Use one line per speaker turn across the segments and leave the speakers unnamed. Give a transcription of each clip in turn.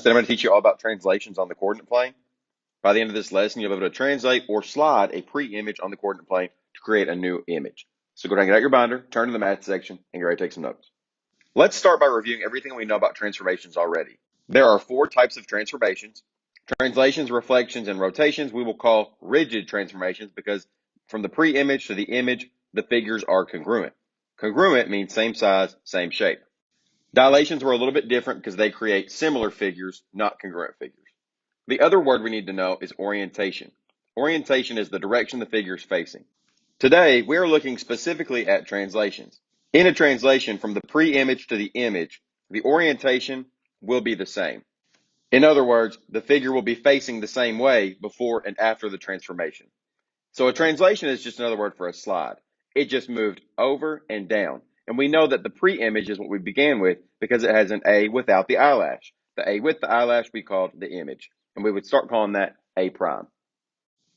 Then I'm going to teach you all about translations on the coordinate plane. By the end of this lesson, you'll be able to translate or slide a pre-image on the coordinate plane to create a new image. So go ahead and get out your binder, turn to the math section, and get ready to take some notes. Let's start by reviewing everything we know about transformations already. There are 4 types of transformations. Translations, reflections, and rotations we will call rigid transformations because from the pre-image to the image, the figures are congruent. Congruent means same size, same shape. Dilations were a little bit different because they create similar figures, not congruent figures. The other word we need to know is orientation. Orientation is the direction the figure is facing. Today, we are looking specifically at translations. In a translation from the pre-image to the image, the orientation will be the same. In other words, the figure will be facing the same way before and after the transformation. So a translation is just another word for a slide. It just moved over and down. And we know that the pre-image is what we began with because it has an A without the eyelash. The A with the eyelash we called the image. And we would start calling that A prime.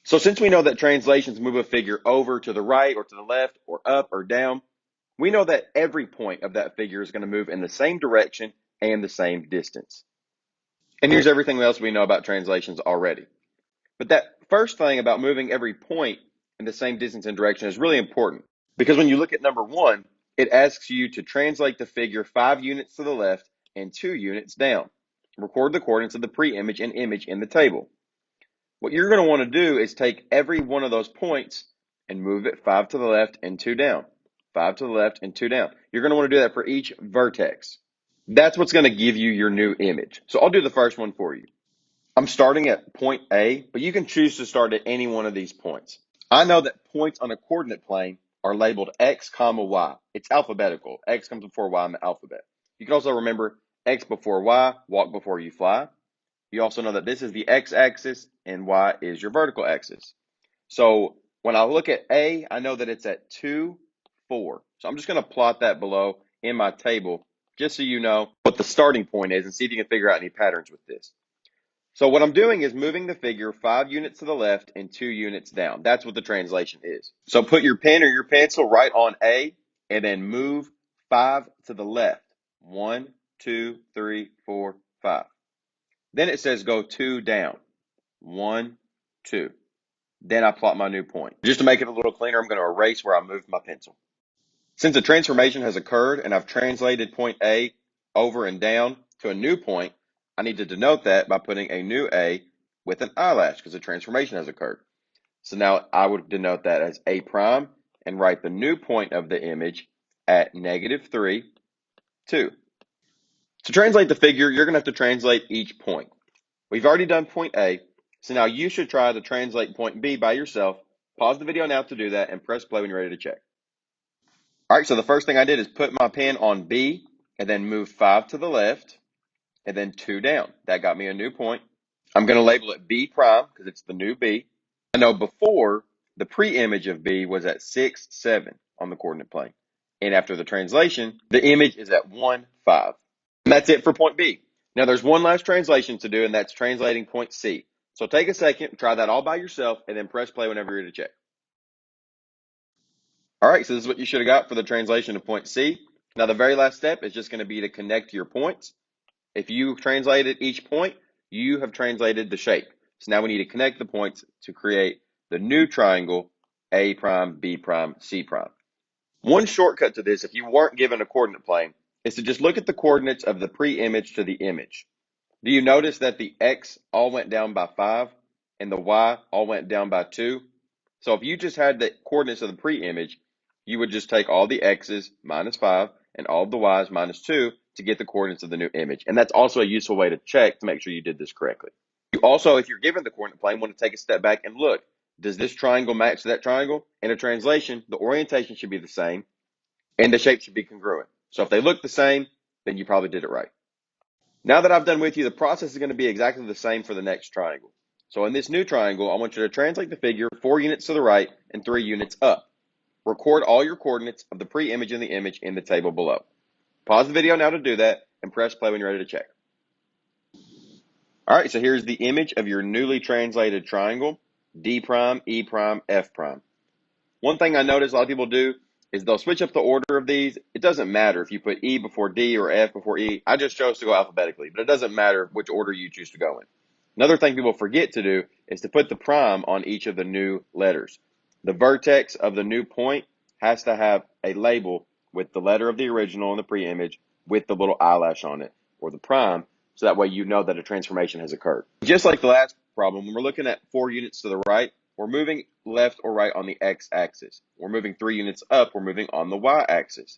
So since we know that translations move a figure over to the right or to the left or up or down, we know that every point of that figure is going to move in the same direction and the same distance. And here's everything else we know about translations already. But that first thing about moving every point in the same distance and direction is really important because when you look at number 1, it asks you to translate the figure 5 units to the left and 2 units down. Record the coordinates of the pre-image and image in the table. What you're going to want to do is take every one of those points and move it 5 to the left and 2 down. 5 to the left and 2 down. You're going to want to do that for each vertex. That's what's going to give you your new image. So I'll do the first one for you. I'm starting at point A, but you can choose to start at any one of these points. I know that points on a coordinate plane are labeled X, comma, Y. It's alphabetical. X comes before Y in the alphabet. You can also remember X before Y, walk before you fly. You also know that this is the x-axis and y is your vertical axis. So when I look at A, I know that it's at 2, 4. So I'm just going to plot that below in my table just so you know what the starting point is and see if you can figure out any patterns with this. So what I'm doing is moving the figure 5 units to the left and 2 units down. That's what the translation is. So put your pen or your pencil right on A and then move 5 to the left. 1, 2, 3, 4, 5. Then it says go 2 down. 1, 2. Then I plot my new point. Just to make it a little cleaner, I'm going to erase where I moved my pencil. Since a transformation has occurred and I've translated point A over and down to a new point, I need to denote that by putting a new A with an eyelash because a transformation has occurred. So now I would denote that as A prime and write the new point of the image at -3, 2. To translate the figure, you're going to have to translate each point. We've already done point A, so now you should try to translate point B by yourself. Pause the video now to do that and press play when you're ready to check. All right, so the first thing I did is put my pen on B and then move 5 to the left and then 2 down. That got me a new point. I'm going to label it B prime because it's the new B. I know before the pre-image of B was at 6, 7 on the coordinate plane. And after the translation, the image is at 1, 5. And that's it for point B. Now there's one last translation to do, and that's translating point C. So take a second, try that all by yourself, and then press play whenever you're ready to check. All right, so this is what you should have got for the translation of point C. Now the very last step is just going to be to connect your points. If you translated each point, you have translated the shape. So now we need to connect the points to create the new triangle A prime, B prime, C prime. One shortcut to this, if you weren't given a coordinate plane, is to just look at the coordinates of the pre-image to the image. Do you notice that the X all went down by 5 and the Y all went down by 2? So if you just had the coordinates of the pre-image, you would just take all the X's minus 5 and all of the Y's minus 2 to get the coordinates of the new image. And that's also a useful way to check to make sure you did this correctly. You also, if you're given the coordinate plane, want to take a step back and look. Does this triangle match that triangle? In a translation, the orientation should be the same and the shape should be congruent. So if they look the same, then you probably did it right. Now that I've done with you, the process is going to be exactly the same for the next triangle. So in this new triangle, I want you to translate the figure 4 units to the right and 3 units up. Record all your coordinates of the pre-image and the image in the table below. Pause the video now to do that and press play when you're ready to check. All right, so here's the image of your newly translated triangle, D prime, E prime, F prime. One thing I notice a lot of people do is they'll switch up the order of these. It doesn't matter if you put E before D or F before E. I just chose to go alphabetically, but it doesn't matter which order you choose to go in. Another thing people forget to do is to put the prime on each of the new letters. The vertex of the new point has to have a label with the letter of the original in the pre-image with the little eyelash on it, or the prime, so that way you know that a transformation has occurred. Just like the last problem, when we're looking at 4 units to the right, we're moving left or right on the x-axis. We're moving 3 units up, we're moving on the y-axis.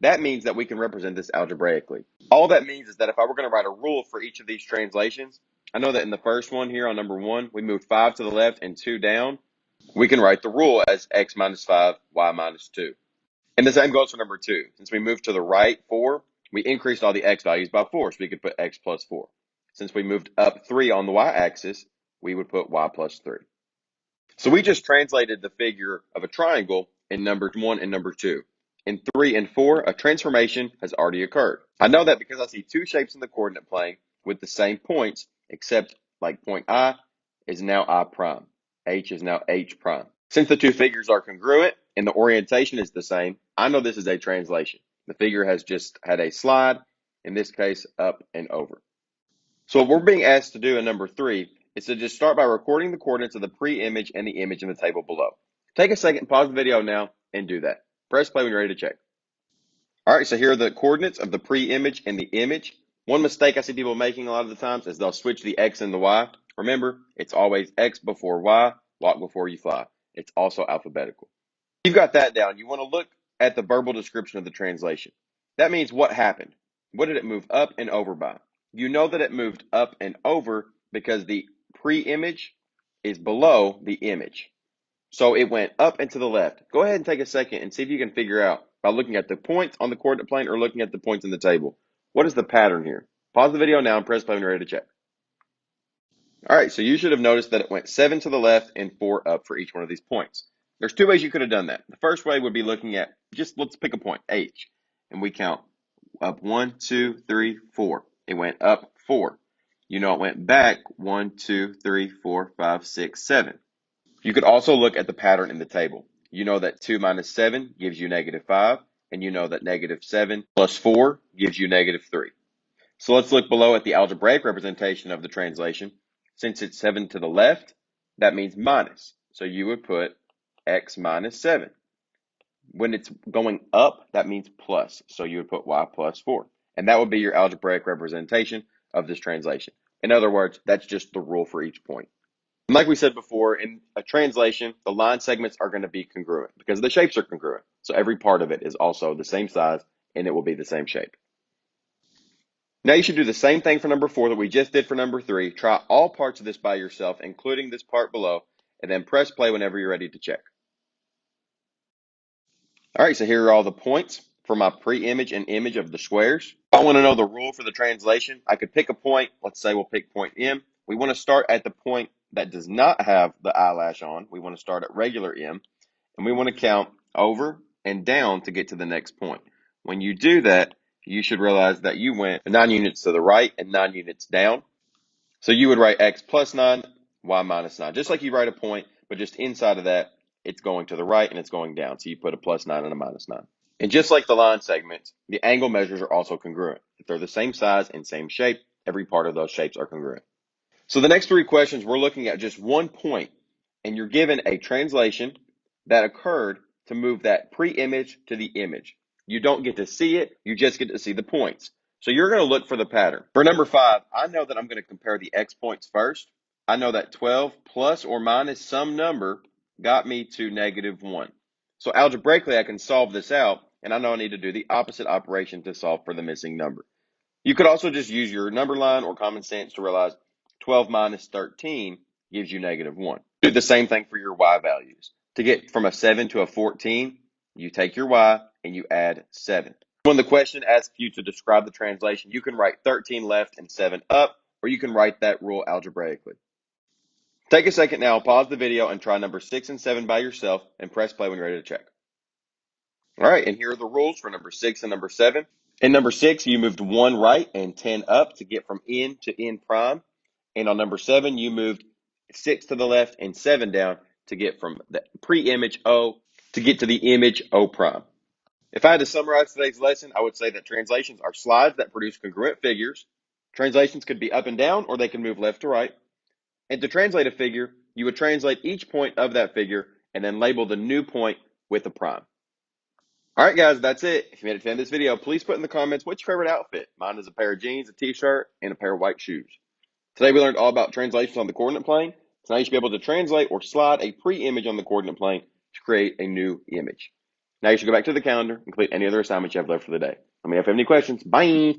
That means that we can represent this algebraically. All that means is that if I were going to write a rule for each of these translations, I know that in the first one here on number 1, we moved 5 to the left and 2 down. We can write the rule as x minus 5, y minus 2. And the same goes for number 2. Since we moved to the right 4, we increased all the x values by 4, so we could put x plus 4. Since we moved up 3 on the y-axis, we would put y plus 3. So we just translated the figure of a triangle in number 1 and number 2. In 3 and 4, a transformation has already occurred. I know that because I see 2 shapes in the coordinate plane with the same points, except like point I is now I prime. H is now H prime. Since the 2 figures are congruent and the orientation is the same, I know this is a translation. The figure has just had a slide, in this case, up and over. So what we're being asked to do in number 3 is to just start by recording the coordinates of the pre-image and the image in the table below. Take a second, pause the video now, and do that. Press play when you're ready to check. All right, so here are the coordinates of the pre-image and the image. One mistake I see people making a lot of the times is they'll switch the x and the y. Remember, it's always x before y, walk before you fly. It's also alphabetical. You've got that down. You want to look at the verbal description of the translation. That means what happened. What did it move up and over by? You know that it moved up and over because the pre-image is below the image. So it went up and to the left. Go ahead and take a second and see if you can figure out by looking at the points on the coordinate plane or looking at the points in the table. What is the pattern here? Pause the video now and press play when you're ready to check. All right, so you should have noticed that it went 7 to the left and 4 up for each one of these points. There's 2 ways you could have done that. The first way would be looking at, just let's pick a point, H, and we count up 1, 2, 3, 4. It went up 4. You know it went back 1, 2, 3, 4, 5, 6, 7. You could also look at the pattern in the table. You know that 2 minus 7 gives you negative 5, and you know that negative 7 plus 4 gives you negative 3. So let's look below at the algebraic representation of the translation. Since it's 7 to the left, that means minus. So you would put x minus 7. When it's going up, that means plus. So you would put y plus 4. And that would be your algebraic representation of this translation. In other words, that's just the rule for each point. And like we said before, in a translation, the line segments are going to be congruent because the shapes are congruent. So every part of it is also the same size and it will be the same shape. Now you should do the same thing for number 4 that we just did for number 3. Try all parts of this by yourself, including this part below, and then press play whenever you're ready to check. All right, so here are all the points for my pre-image and image of the squares. If I want to know the rule for the translation, I could pick a point. Let's say we'll pick point M. We want to start at the point that does not have the eyelash on. We want to start at regular M, and we want to count over and down to get to the next point. When you do that, you should realize that you went 9 units to the right and 9 units down. So you would write x plus 9, y minus 9, just like you write a point, but just inside of that, it's going to the right and it's going down. So you put a plus 9 and a minus 9. And just like the line segments, the angle measures are also congruent. If they're the same size and same shape, every part of those shapes are congruent. So the next 3 questions, we're looking at just one point, and you're given a translation that occurred to move that pre-image to the image. You don't get to see it, you just get to see the points. So you're going to look for the pattern. For number 5, I know that I'm going to compare the x points first. I know that 12 plus or minus some number got me to negative 1. So algebraically, I can solve this out, and I know I need to do the opposite operation to solve for the missing number. You could also just use your number line or common sense to realize 12 minus 13 gives you negative 1. Do the same thing for your y values. To get from a 7 to a 14, you take your y and you add 7. When the question asks you to describe the translation, you can write 13 left and 7 up, or you can write that rule algebraically. Take a second now, pause the video, and try number 6 and 7 by yourself, and press play when you're ready to check. All right, and here are the rules for number 6 and number 7. In number 6, you moved 1 right and 10 up to get from N to N prime. And on number 7, you moved 6 to the left and 7 down to get from the pre-image O to get to the image O prime. If I had to summarize today's lesson, I would say that translations are slides that produce congruent figures. Translations could be up and down, or they can move left to right. And to translate a figure, you would translate each point of that figure and then label the new point with a prime. All right, guys, that's it. If you made it to the end of this video, please put in the comments what's your favorite outfit. Mine is a pair of jeans, a t-shirt, and a pair of white shoes. Today we learned all about translations on the coordinate plane. So now you should be able to translate or slide a pre-image on the coordinate plane to create a new image. Now you should go back to the calendar and complete any other assignments you have left for the day. Let me know if you have any questions. Bye.